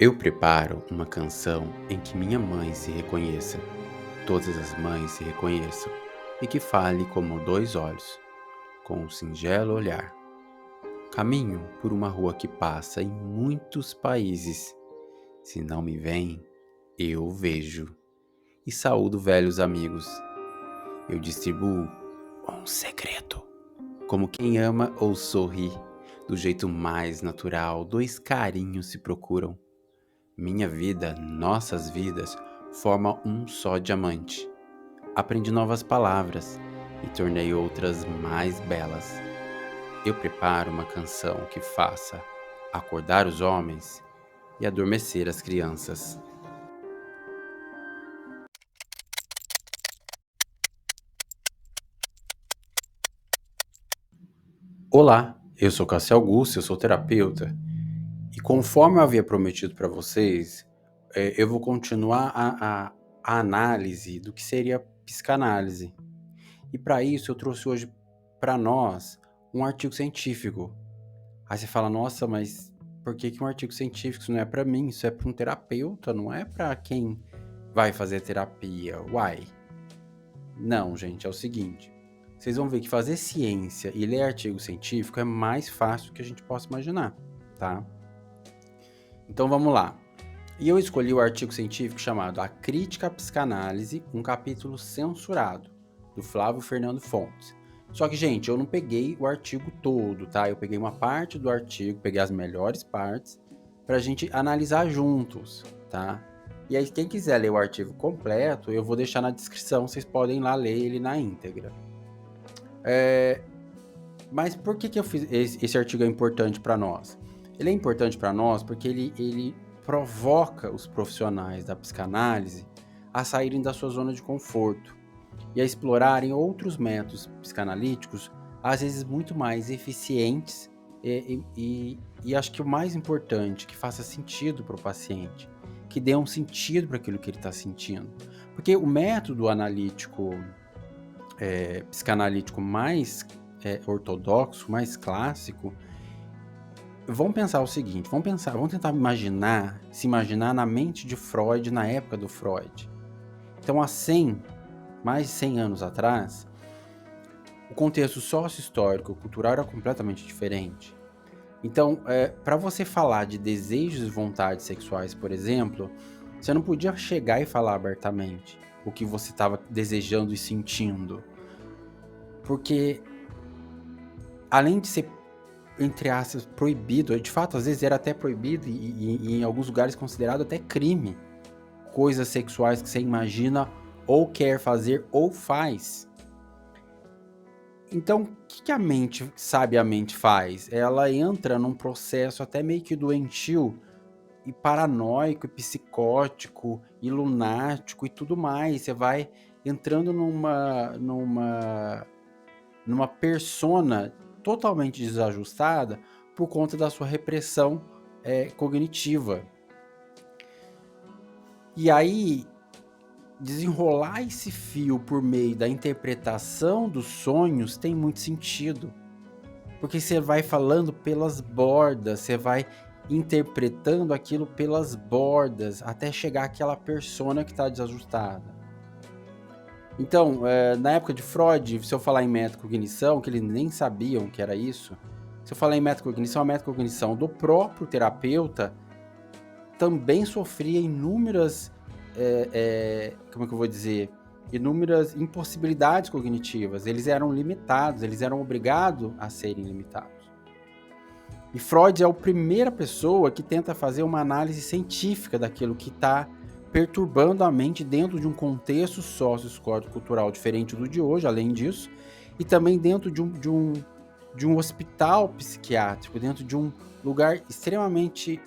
Eu preparo uma canção em que minha mãe se reconheça, todas as mães se reconheçam, e que fale como dois olhos, com um singelo olhar. Caminho por uma rua que passa em muitos países. Se não me veem, eu vejo. E saúdo velhos amigos. Eu distribuo um segredo. Como quem ama ou sorri, do jeito mais natural, dois carinhos se procuram. Minha vida, nossas vidas, formam um só diamante. Aprendi novas palavras e tornei outras mais belas. Eu preparo uma canção que faça acordar os homens e adormecer as crianças. Olá, eu sou Cássio Augusto, eu sou terapeuta. E conforme eu havia prometido para vocês, eu vou continuar a análise do que seria psicanálise. E para isso eu trouxe hoje para nós um artigo científico. Aí você fala, nossa, mas por que um artigo científico? Isso não é para mim, isso é para um terapeuta, não é para quem vai fazer terapia. Uai. Não, gente, é o seguinte. Vocês vão ver que fazer ciência e ler artigo científico é mais fácil do que a gente possa imaginar, tá? Então vamos lá. E eu escolhi o artigo científico chamado A Crítica à Psicanálise, um capítulo censurado, do Flávio Fernando Fontes. Só que, gente, eu não peguei o artigo todo, tá? Eu peguei uma parte do artigo, peguei as melhores partes, pra gente analisar juntos, tá? E aí, quem quiser ler o artigo completo, eu vou deixar na descrição, vocês podem ir lá ler ele na íntegra. Mas por que eu fiz esse artigo é importante para nós? Ele é importante para nós porque ele provoca os profissionais da psicanálise a saírem da sua zona de conforto e a explorarem outros métodos psicanalíticos, às vezes muito mais eficientes e acho que o mais importante, que faça sentido para o paciente, que dê um sentido para aquilo que ele está sentindo. Porque o método analítico, psicanalítico mais ortodoxo, mais clássico, vamos pensar o seguinte, vamos tentar se imaginar na mente de Freud, na época do Freud. Então, há mais de 100 anos atrás, o contexto sócio-histórico, cultural era completamente diferente. Então, para você falar de desejos e vontades sexuais, por exemplo, você não podia chegar e falar abertamente o que você estava desejando e sentindo. Porque, além de ser, entre aspas, proibido, de fato, às vezes era até proibido e em alguns lugares considerado até crime, coisas sexuais que você imagina ou quer fazer ou faz. Então, o que a mente, sabiamente, faz? Ela entra num processo até meio que doentio e paranoico, e psicótico, e lunático e tudo mais. Você vai entrando numa persona totalmente desajustada por conta da sua repressão cognitiva. E aí, desenrolar esse fio por meio da interpretação dos sonhos tem muito sentido. Porque você vai falando pelas bordas, você vai interpretando aquilo pelas bordas, até chegar àquela persona que está desajustada. Então, na época de Freud, se eu falar em metacognição, que eles nem sabiam que era isso, se eu falar em metacognição, a metacognição do próprio terapeuta também sofria inúmeras, como é que eu vou dizer, inúmeras impossibilidades cognitivas. Eles eram limitados, eles eram obrigados a serem limitados. E Freud é a primeira pessoa que tenta fazer uma análise científica daquilo que está perturbando a mente dentro de um contexto sócio-cultural diferente do de hoje, além disso, e também dentro de um hospital psiquiátrico, dentro de um lugar extremamente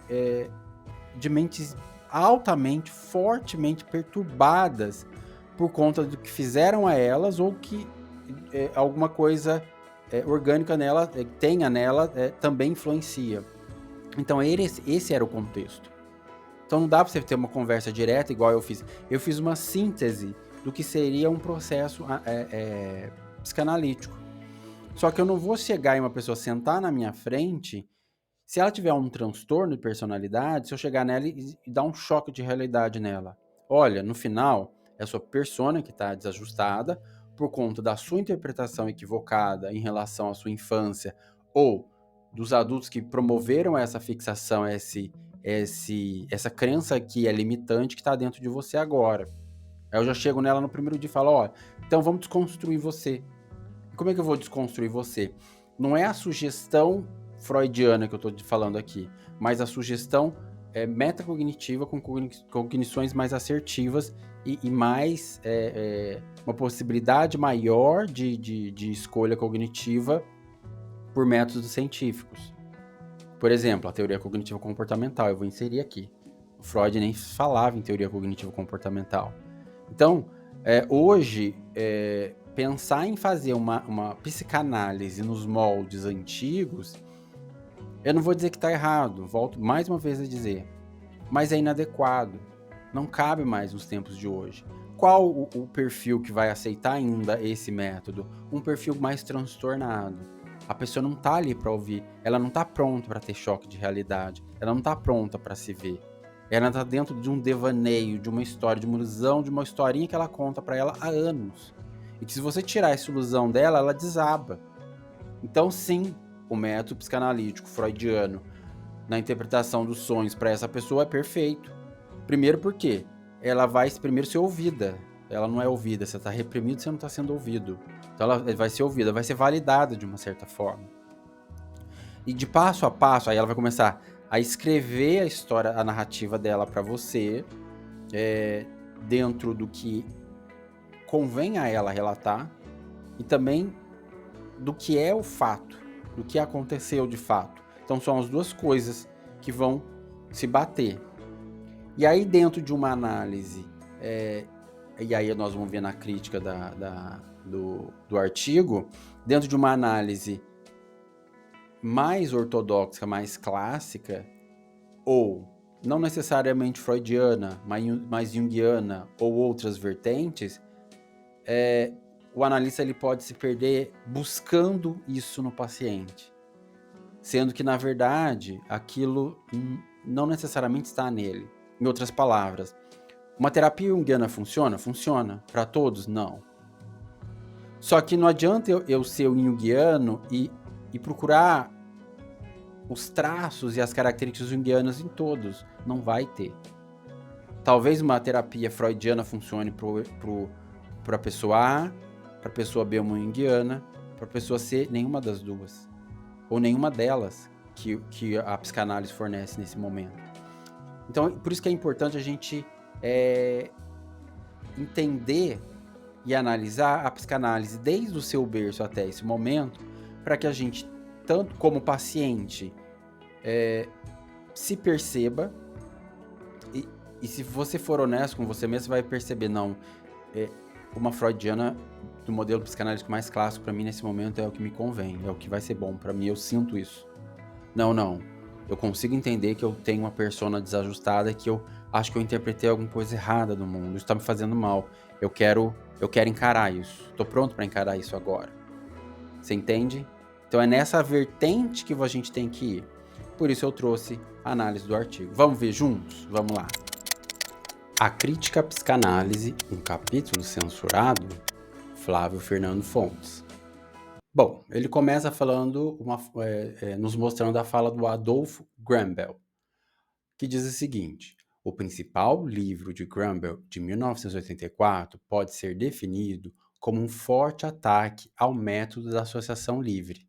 de mentes altamente, fortemente perturbadas por conta do que fizeram a elas ou que alguma coisa orgânica nela, tenha nela, também influencia. Então esse era o contexto. Então não dá para você ter uma conversa direta igual eu fiz. Eu fiz uma síntese do que seria um processo psicanalítico. Só que eu não vou chegar em uma pessoa sentar na minha frente Se ela tiver um transtorno de personalidade, se eu chegar nela e dar um choque de realidade nela, olha, no final, é a sua persona que está desajustada por conta da sua interpretação equivocada em relação à sua infância ou dos adultos que promoveram essa fixação, essa crença que é limitante que está dentro de você agora. Aí eu já chego nela no primeiro dia e falo, olha, então vamos desconstruir você. E como é que eu vou desconstruir você? Não é a sugestão freudiana que eu estou falando aqui, mas a sugestão metacognitiva com cognições mais assertivas e mais uma possibilidade maior de escolha cognitiva por métodos científicos. Por exemplo, a teoria cognitiva comportamental, eu vou inserir aqui. O Freud nem falava em teoria cognitiva comportamental. Então, hoje, pensar em fazer uma psicanálise nos moldes antigos, eu não vou dizer que está errado, volto mais uma vez a dizer, mas é inadequado, não cabe mais nos tempos de hoje. Qual o perfil que vai aceitar ainda esse método? Um perfil mais transtornado. A pessoa não está ali para ouvir, ela não está pronta para ter choque de realidade, ela não está pronta para se ver. Ela está dentro de um devaneio, de uma história, de uma ilusão, de uma historinha que ela conta para ela há anos. E que se você tirar essa ilusão dela, ela desaba. Então, sim, o método psicanalítico freudiano na interpretação dos sonhos para essa pessoa é perfeito. Primeiro porque ela vai primeiro ser ouvida. Ela não é ouvida, você está reprimido, você não está sendo ouvido. Então ela vai ser ouvida, vai ser validada de uma certa forma. E de passo a passo, aí ela vai começar a escrever a história, a narrativa dela para você, dentro do que convém a ela relatar, e também do que é o fato, do que aconteceu de fato. Então são as duas coisas que vão se bater. E aí dentro de uma análise, e aí nós vamos ver na crítica do artigo, dentro de uma análise mais ortodoxa, mais clássica, ou não necessariamente freudiana, mas junguiana ou outras vertentes, o analista ele pode se perder buscando isso no paciente, sendo que na verdade aquilo não necessariamente está nele. Em outras palavras, uma terapia junguiana funciona? Funciona. Para todos? Não. Só que não adianta eu ser um junguiano e procurar os traços e as características junguianas em todos. Não vai ter. Talvez uma terapia freudiana funcione para a pessoa A, para a pessoa B uma junguiana, para a pessoa C nenhuma das duas. Ou nenhuma delas que a psicanálise fornece nesse momento. Então, por isso que é importante a gente entender e analisar a psicanálise desde o seu berço até esse momento, para que a gente, tanto como paciente, se perceba, e se você for honesto com você mesmo, você vai perceber, não, uma freudiana do modelo psicanalítico mais clássico, para mim, nesse momento, é o que me convém, é o que vai ser bom para mim, eu sinto isso. Não, eu consigo entender que eu tenho uma persona desajustada, que eu acho que eu interpretei alguma coisa errada do mundo, isso tá me fazendo mal, eu quero encarar isso, tô pronto para encarar isso agora. Você entende? Então é nessa vertente que a gente tem que ir. Por isso eu trouxe a análise do artigo. Vamos ver juntos? Vamos lá. A crítica à psicanálise, um capítulo censurado, Flávio Fernando Fontes. Bom, ele começa falando, nos mostrando a fala do Adolfo Grambel, que diz o seguinte: o principal livro de Grambel, de 1984, pode ser definido como um forte ataque ao método da associação livre.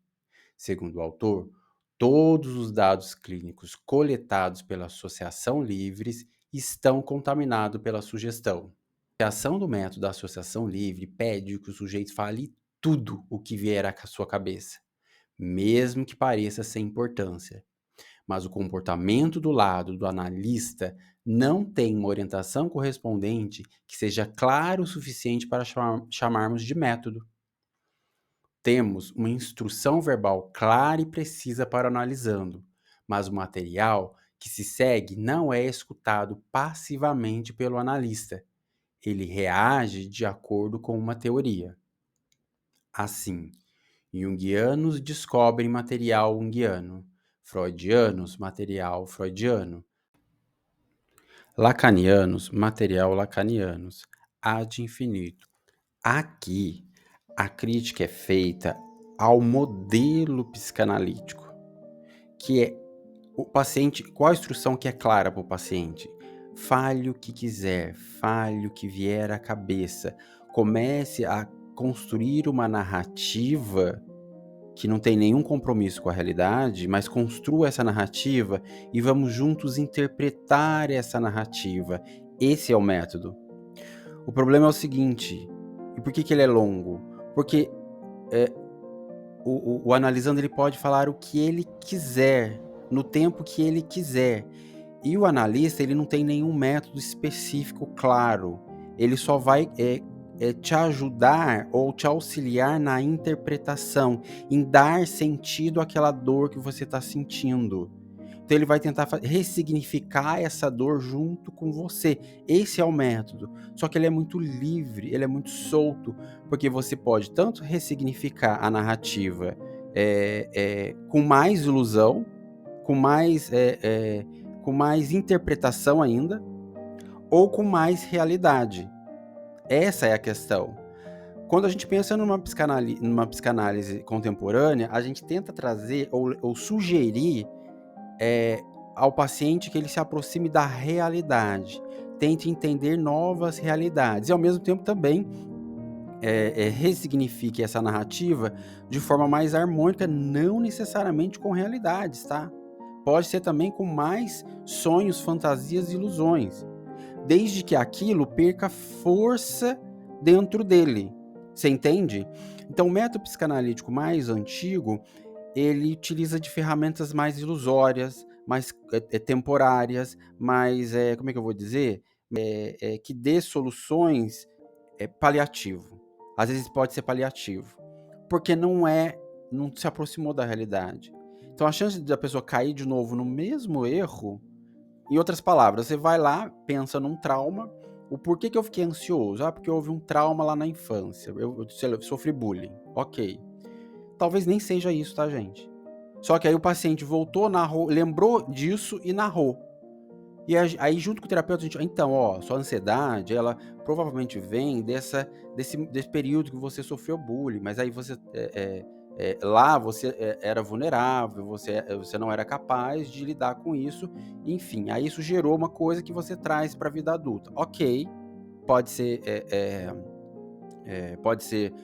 Segundo o autor, todos os dados clínicos coletados pela associação livres estão contaminados pela sugestão. A ação do método da associação livre pede que o sujeito fale tudo o que vier à sua cabeça, mesmo que pareça sem importância. Mas o comportamento do lado do analista não tem uma orientação correspondente que seja claro o suficiente para chamarmos de método. Temos uma instrução verbal clara e precisa para o analisando, mas o material que se segue não é escutado passivamente pelo analista. Ele reage de acordo com uma teoria. Assim, junguianos descobrem material junguiano, freudianos, material freudiano. Lacanianos, material lacanianos, ad infinito. Aqui, a crítica é feita ao modelo psicanalítico, que é o paciente, qual a instrução que é clara para o paciente? Fale o que quiser, fale o que vier à cabeça, comece a construir uma narrativa que não tem nenhum compromisso com a realidade, mas construa essa narrativa e vamos juntos interpretar essa narrativa. Esse é o método. O problema é o seguinte, e por que ele é longo? Porque o analisando ele pode falar o que ele quiser, no tempo que ele quiser. E o analista ele não tem nenhum método específico claro. Ele só vai te ajudar ou te auxiliar na interpretação, em dar sentido àquela dor que você está sentindo. Então ele vai tentar ressignificar essa dor junto com você. Esse é o método. Só que ele é muito livre, ele é muito solto, porque você pode tanto ressignificar a narrativa com mais ilusão, com mais interpretação ainda, ou com mais realidade. Essa é a questão. Quando a gente pensa numa psicanálise contemporânea, a gente tenta trazer ou sugerir ao paciente que ele se aproxime da realidade, tente entender novas realidades e ao mesmo tempo também ressignifique essa narrativa de forma mais harmônica, não necessariamente com realidades, tá? Pode ser também com mais sonhos, fantasias e ilusões, desde que aquilo perca força dentro dele. Você entende? Então, o método psicanalítico mais antigo, ele utiliza de ferramentas mais ilusórias, mais temporárias, mais, como é que eu vou dizer? Que dê soluções paliativo. Às vezes pode ser paliativo, porque não se aproximou da realidade. Então, a chance da pessoa cair de novo no mesmo erro, em outras palavras, você vai lá, pensa num trauma, o porquê que eu fiquei ansioso? Porque houve um trauma lá na infância, eu sofri bullying. Ok. Talvez nem seja isso, tá, gente? Só que aí o paciente voltou, narrou, lembrou disso e narrou. E aí, junto com o terapeuta, a gente, então, sua ansiedade, ela provavelmente vem desse período que você sofreu bullying, mas aí você, lá você era vulnerável, você não era capaz de lidar com isso, enfim, aí isso gerou uma coisa que você traz para a vida adulta. Ok, pode ser, pode ser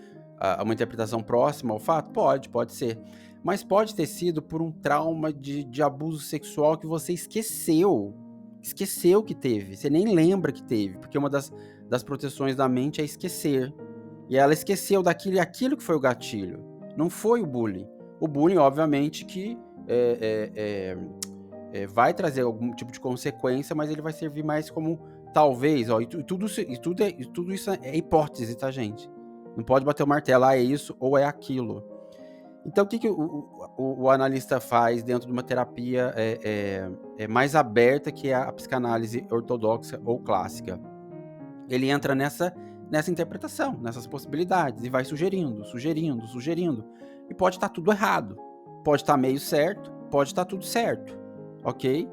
uma interpretação próxima ao fato? Pode ser. Mas pode ter sido por um trauma de abuso sexual que você esqueceu que teve, você nem lembra que teve, porque uma das proteções da mente é esquecer. E ela esqueceu daquilo e aquilo que foi o gatilho, não foi o bullying. O bullying, obviamente, que vai trazer algum tipo de consequência, mas ele vai servir mais como, talvez, tudo isso é hipótese, tá, gente? Não pode bater o martelo, é isso ou é aquilo. Então, o que o analista faz dentro de uma terapia mais aberta, que é a psicanálise ortodoxa ou clássica? Ele entra nessa interpretação, nessas possibilidades, e vai sugerindo. E pode estar tudo errado, pode estar meio certo, pode estar tudo certo, ok?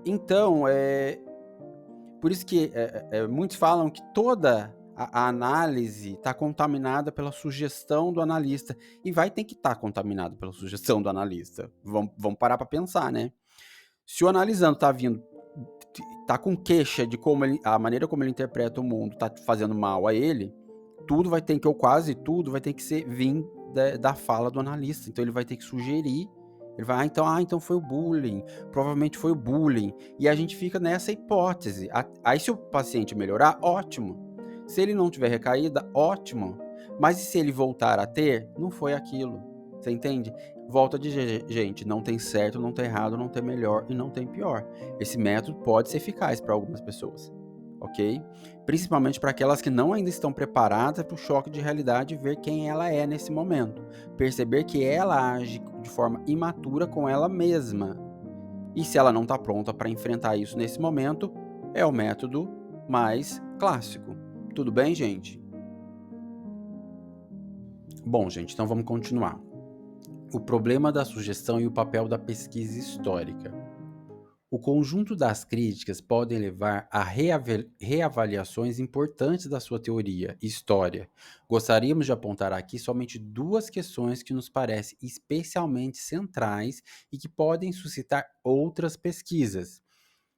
Então, por isso que muitos falam que toda a análise está contaminada pela sugestão do analista, e vai ter que estar contaminado pela sugestão do analista. Vamos parar para pensar, né? Se o analisando tá com queixa de a maneira como ele interpreta o mundo tá fazendo mal a ele, tudo vai ter que, ou quase tudo, vai ter que vir da fala do analista. Então ele vai ter que sugerir. Ele vai, então foi o bullying, provavelmente foi o bullying. E a gente fica nessa hipótese. Aí se o paciente melhorar, ótimo. Se ele não tiver recaída, ótimo. Mas e se ele voltar a ter, não foi aquilo. Você entende? Volto a dizer, gente, não tem certo, não tem errado, não tem melhor e não tem pior. Esse método pode ser eficaz para algumas pessoas, ok? Principalmente para aquelas que não ainda estão preparadas para o choque de realidade e ver quem ela é nesse momento. Perceber que ela age de forma imatura com ela mesma. E se ela não está pronta para enfrentar isso nesse momento, é o método mais clássico. Tudo bem, gente? Bom, gente, então vamos continuar. O problema da sugestão e o papel da pesquisa histórica. O conjunto das críticas podem levar a reavaliações importantes da sua teoria e história. Gostaríamos de apontar aqui somente duas questões que nos parecem especialmente centrais e que podem suscitar outras pesquisas.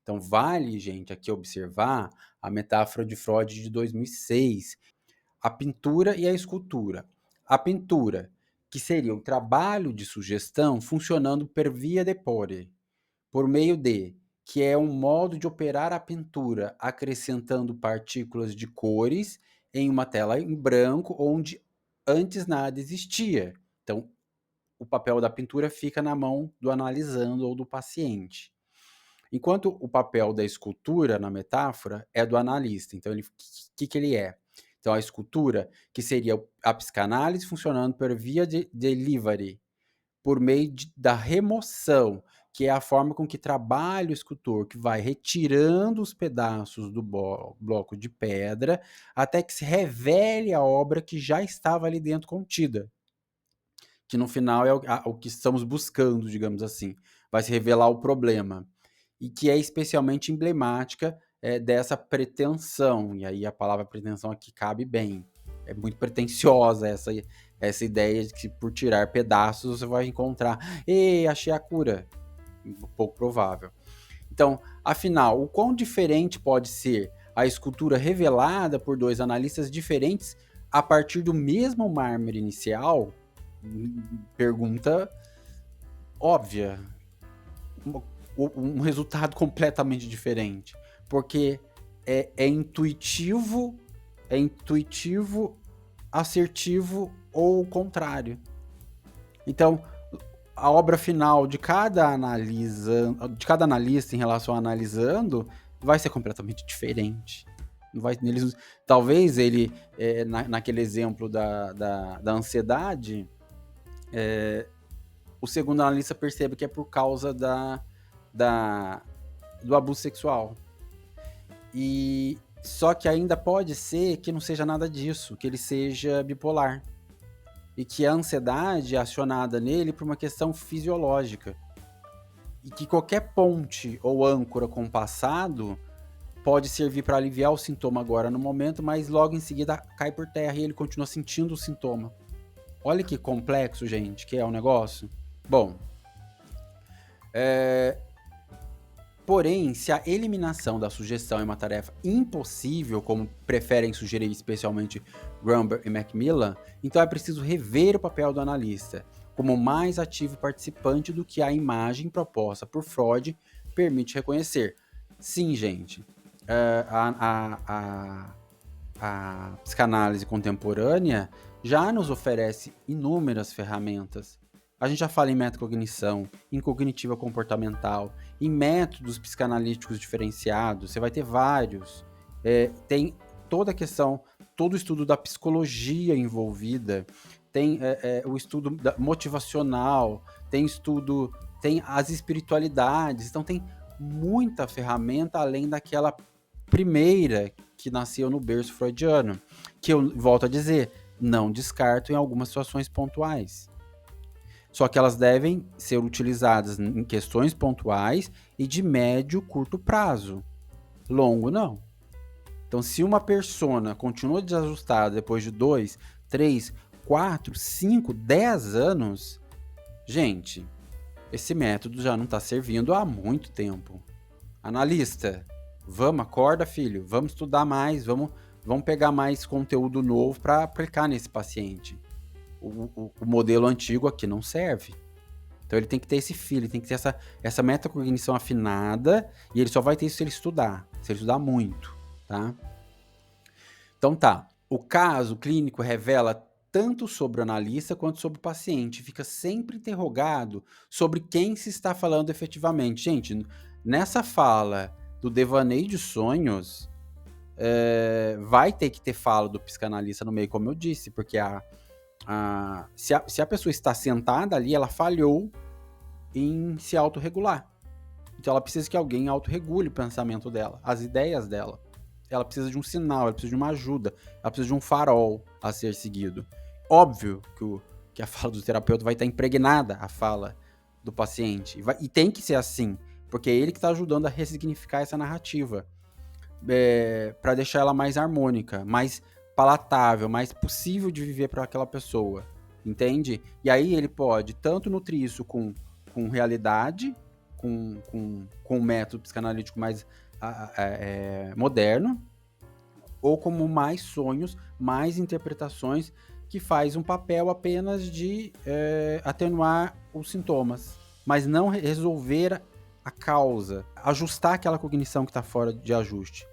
Então, vale, gente, aqui observar a metáfora de Freud de 2006, a pintura e a escultura. A pintura, que seria o trabalho de sugestão funcionando per via de pore, por meio de, que é um modo de operar a pintura, acrescentando partículas de cores em uma tela em branco onde antes nada existia. Então, o papel da pintura fica na mão do analisando ou do paciente. Enquanto o papel da escultura, na metáfora, é do analista. Então, o que ele é? Então, a escultura, que seria a psicanálise funcionando por via de delivery, por meio da remoção, que é a forma com que trabalha o escultor, que vai retirando os pedaços do bloco de pedra até que se revele a obra que já estava ali dentro contida. Que no final é o que estamos buscando, digamos assim. Vai se revelar o problema. E que é especialmente emblemática dessa pretensão. E aí a palavra pretensão aqui cabe bem. É muito pretensiosa essa ideia de que por tirar pedaços você vai encontrar. Ei, achei a cura. Pouco provável. Então, afinal, o quão diferente pode ser a escultura revelada por dois analistas diferentes a partir do mesmo mármore inicial? Pergunta óbvia. Um resultado completamente diferente. Porque é intuitivo, assertivo ou o contrário. Então, a obra final de cada analista em relação a analisando vai ser completamente diferente. Talvez ele, naquele exemplo da ansiedade, o segundo analista perceba que é por causa do abuso sexual. E só que ainda pode ser que não seja nada disso, que ele seja bipolar. E que a ansiedade é acionada nele por uma questão fisiológica. E que qualquer ponte ou âncora com o passado pode servir para aliviar o sintoma agora no momento, mas logo em seguida cai por terra e ele continua sentindo o sintoma. Olha que complexo, gente, que é o negócio. Bom, porém, se a eliminação da sugestão é uma tarefa impossível, como preferem sugerir especialmente Grumber e Macmillan, então é preciso rever o papel do analista, como mais ativo participante do que a imagem proposta por Freud permite reconhecer. Sim, gente, a psicanálise contemporânea já nos oferece inúmeras ferramentas. A gente já fala em metacognição, em cognitiva comportamental, em métodos psicanalíticos diferenciados, você vai ter vários. Tem toda a questão, todo o estudo da psicologia envolvida, tem o estudo motivacional, tem as espiritualidades, então tem muita ferramenta além daquela primeira que nasceu no berço freudiano, que eu volto a dizer, não descarto em algumas situações pontuais. Só que elas devem ser utilizadas em questões pontuais e de médio, curto prazo. Longo, não. Então, se uma persona continua desajustada depois de 2, 3, 4, 5, 10 anos, gente, esse método já não está servindo há muito tempo. Analista, vamos, acorda, filho, vamos estudar mais, vamos pegar mais conteúdo novo para aplicar nesse paciente. O modelo antigo aqui não serve. Então ele tem que ter esse feeling, tem que ter essa metacognição afinada, e ele só vai ter isso se ele estudar muito, tá? Então tá, o caso clínico revela tanto sobre o analista quanto sobre o paciente, fica sempre interrogado sobre quem se está falando efetivamente. Gente, nessa fala do devaneio de sonhos, vai ter que ter fala do psicanalista no meio, como eu disse, porque se a pessoa está sentada ali, ela falhou em se autorregular. Então ela precisa que alguém autorregule o pensamento dela, as ideias dela. Ela precisa de um sinal, ela precisa de uma ajuda, ela precisa de um farol a ser seguido. Óbvio que que a fala do terapeuta vai estar impregnada a fala do paciente. E tem que ser assim, porque é ele que está ajudando a ressignificar essa narrativa, para deixar ela mais harmônica, mais palatável, mais possível de viver para aquela pessoa, entende? E aí ele pode tanto nutrir isso com realidade, com um método psicanalítico mais moderno, ou como mais sonhos, mais interpretações, que faz um papel apenas de atenuar os sintomas, mas não resolver a causa, ajustar aquela cognição que está fora de ajuste.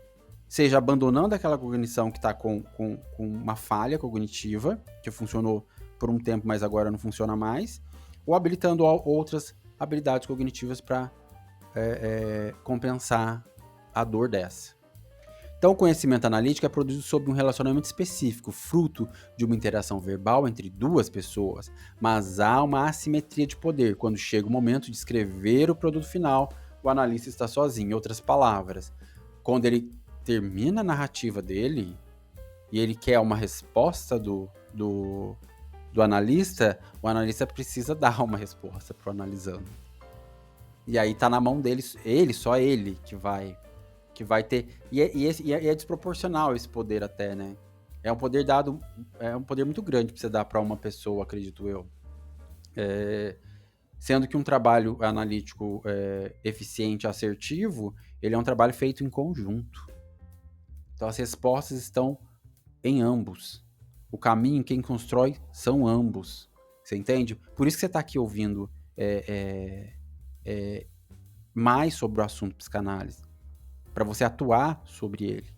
Seja abandonando aquela cognição que está com uma falha cognitiva, que funcionou por um tempo, mas agora não funciona mais, ou habilitando outras habilidades cognitivas para compensar a dor dessa. Então, o conhecimento analítico é produzido sobre um relacionamento específico, fruto de uma interação verbal entre duas pessoas, mas há uma assimetria de poder. Quando chega o momento de escrever o produto final, o analista está sozinho. Em outras palavras, quando ele termina a narrativa dele e ele quer uma resposta do analista, o analista precisa dar uma resposta para o analisando. E aí está na mão dele, só ele que vai ter. E é desproporcional esse poder até, né? É um poder dado, é um poder muito grande pra você dar pra uma pessoa, acredito eu. Sendo que um trabalho analítico eficiente, assertivo, ele é um trabalho feito em conjunto. Então as respostas estão em ambos. O caminho, quem constrói, são ambos. Você entende? Por isso que você tá aqui ouvindo mais sobre o assunto psicanálise, para você atuar sobre ele,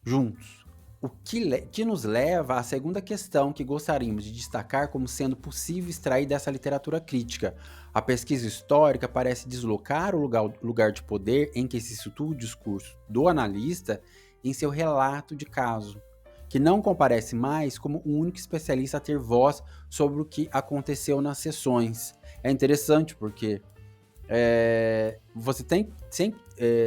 juntos. O que nos leva à segunda questão que gostaríamos de destacar como sendo possível extrair dessa literatura crítica. A pesquisa histórica parece deslocar o lugar de poder em que se situa o discurso do analista em seu relato de caso, que não comparece mais como o único especialista a ter voz sobre o que aconteceu nas sessões. É interessante porque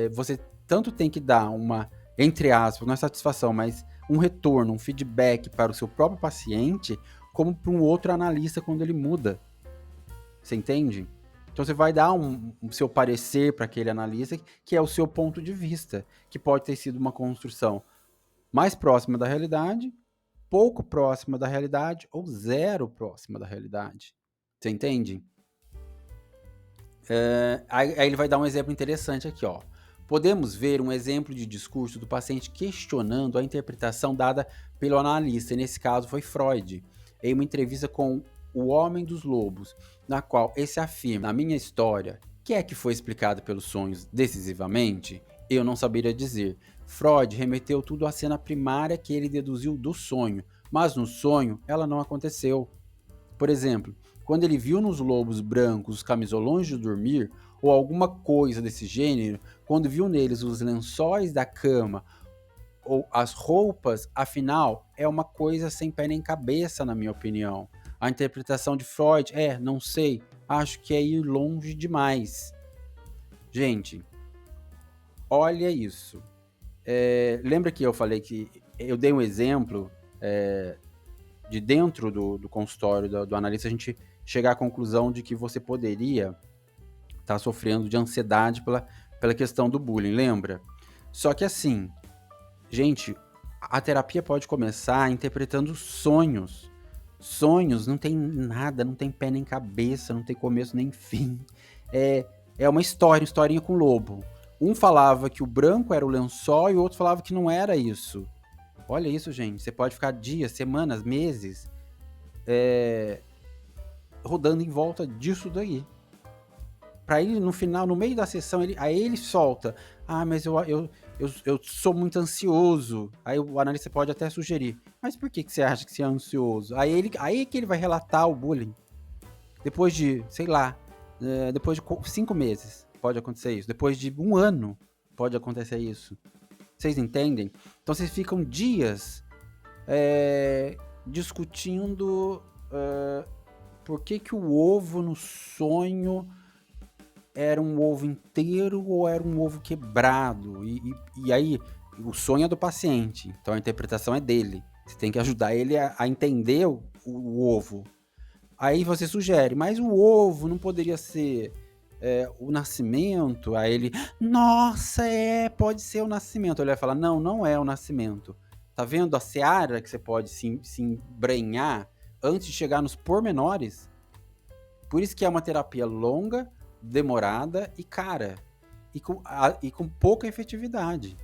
você tanto tem que dar uma, entre aspas, não é satisfação, mas um retorno, um feedback para o seu próprio paciente, como para um outro analista quando ele muda. Você entende? Então você vai dar um seu parecer para aquele analista, que é o seu ponto de vista, que pode ter sido uma construção mais próxima da realidade, pouco próxima da realidade ou zero próxima da realidade. Você entende? Aí ele vai dar um exemplo interessante aqui, ó. Podemos ver um exemplo de discurso do paciente questionando a interpretação dada pelo analista, e nesse caso foi Freud, em uma entrevista com O Homem dos Lobos, na qual esse afirma: na minha história, que é que foi explicado pelos sonhos decisivamente? Eu não saberia dizer. Freud remeteu tudo à cena primária que ele deduziu do sonho, mas no sonho ela não aconteceu. Por exemplo, quando ele viu nos lobos brancos os camisolões de dormir, ou alguma coisa desse gênero, quando viu neles os lençóis da cama ou as roupas, afinal, é uma coisa sem pé nem cabeça, na minha opinião. A interpretação de Freud não sei, acho que é ir longe demais. Gente, olha isso. Lembra que eu falei que eu dei um exemplo de dentro do consultório do analista, a gente chegar à conclusão de que você poderia estar sofrendo de ansiedade pela questão do bullying, lembra? Só que assim, gente, a terapia pode começar interpretando sonhos. Sonhos não tem nada, não tem pé nem cabeça, não tem começo nem fim. É uma historinha com lobo. Um falava que o branco era o lençol e o outro falava que não era isso. Olha isso, gente. Você pode ficar dias, semanas, meses rodando em volta disso daí. Pra ele, no final, no meio da sessão, aí ele solta. Ah, mas eu sou muito ansioso. Aí o analista pode até sugerir. Mas por que você acha que você é ansioso? Aí que ele vai relatar o bullying. Depois de, sei lá, depois de 5 meses pode acontecer isso. Depois de 1 ano pode acontecer isso. Vocês entendem? Então vocês ficam dias discutindo por que o ovo no sonho era um ovo inteiro ou era um ovo quebrado. E aí, o sonho é do paciente, então a interpretação é dele. Você tem que ajudar ele a entender o ovo. Aí você sugere, mas o ovo não poderia ser o nascimento? Aí ele, nossa, pode ser o nascimento. Ele vai falar, não, não é o nascimento. Tá vendo a seara que você pode se embrenhar antes de chegar nos pormenores? Por isso que é uma terapia longa, demorada e cara. E com pouca efetividade.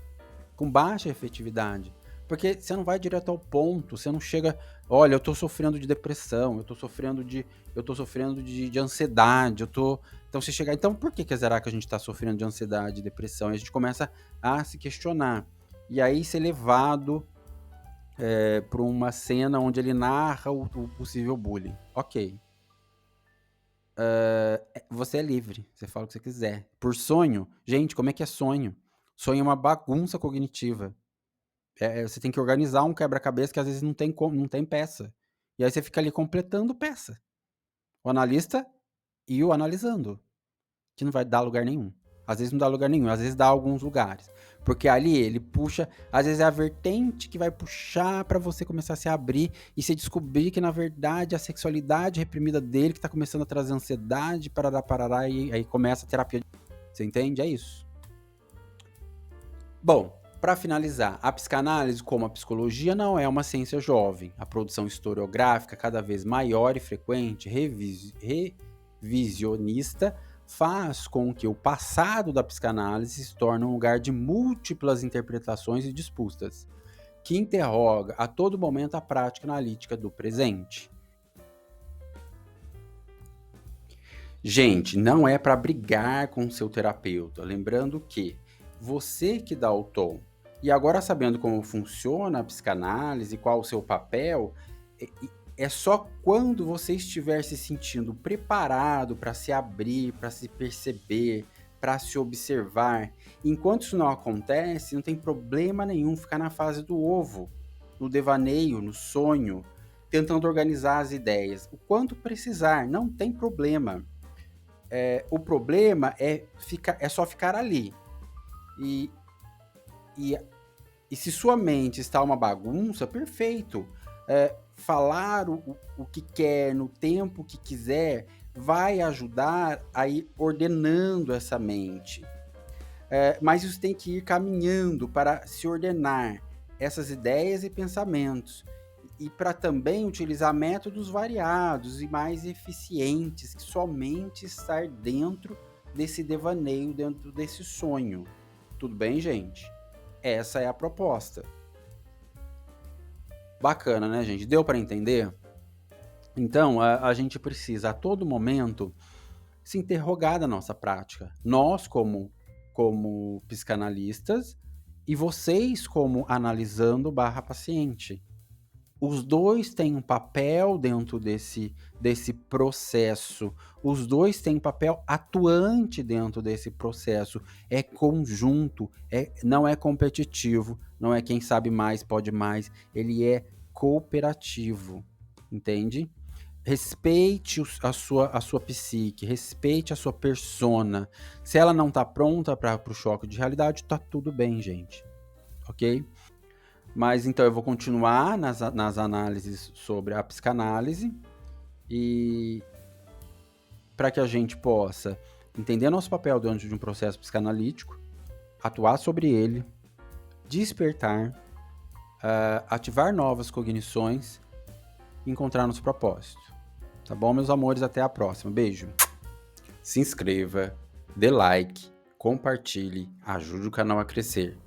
Com baixa efetividade. Porque você não vai direto ao ponto, você não chega, olha, eu tô sofrendo de depressão, eu tô sofrendo de ansiedade, Então você chegar, então por que será que a gente tá sofrendo de ansiedade e depressão? E a gente começa a se questionar. E aí ser levado para uma cena onde ele narra o possível bullying. Ok. Você é livre, você fala o que você quiser. Por sonho, gente, como é que é sonho? Sonho é uma bagunça cognitiva. Você tem que organizar um quebra-cabeça que às vezes não tem peça. E aí você fica ali completando peça. O analista e o analisando. Que não vai dar lugar nenhum. Às vezes não dá lugar nenhum, às vezes dá alguns lugares. Porque ali ele puxa, às vezes é a vertente que vai puxar para você começar a se abrir e você descobrir que na verdade a sexualidade reprimida dele que tá começando a trazer ansiedade, parará, e aí começa a terapia. Você entende? É isso. Bom, para finalizar, a psicanálise, como a psicologia, não é uma ciência jovem. A produção historiográfica, cada vez maior e frequente, revisionista, faz com que o passado da psicanálise se torne um lugar de múltiplas interpretações e disputas, que interroga a todo momento a prática analítica do presente. Gente, não é para brigar com o seu terapeuta, lembrando que você que dá o tom. E agora sabendo como funciona a psicanálise, qual o seu papel, é só quando você estiver se sentindo preparado para se abrir, para se perceber, para se observar. Enquanto isso não acontece, não tem problema nenhum ficar na fase do ovo, no devaneio, no sonho, tentando organizar as ideias. O quanto precisar, não tem problema. O problema é só ficar ali. E, e, e se sua mente está uma bagunça, perfeito. Falar o que quer no tempo que quiser vai ajudar a ir ordenando essa mente. Mas isso tem que ir caminhando para se ordenar essas ideias e pensamentos. E para também utilizar métodos variados e mais eficientes, que somente estar dentro desse devaneio, dentro desse sonho. Tudo bem, gente? Essa é a proposta. Bacana, né, gente? Deu para entender? Então, a gente precisa a todo momento se interrogar da nossa prática. Nós, como psicanalistas, e vocês, como analisando/paciente. Os dois têm um papel dentro desse processo. Os dois têm um papel atuante dentro desse processo. É conjunto, não é competitivo, não é quem sabe mais pode mais. Ele é cooperativo, entende? Respeite a sua psique, respeite a sua persona. Se ela não está pronta para o choque de realidade, tá tudo bem, gente. Ok? Mas então eu vou continuar nas análises sobre a psicanálise e para que a gente possa entender nosso papel dentro de um processo psicanalítico, atuar sobre ele, despertar, ativar novas cognições e encontrar nosso propósito. Tá bom, meus amores? Até a próxima. Beijo. Se inscreva, dê like, compartilhe, ajude o canal a crescer.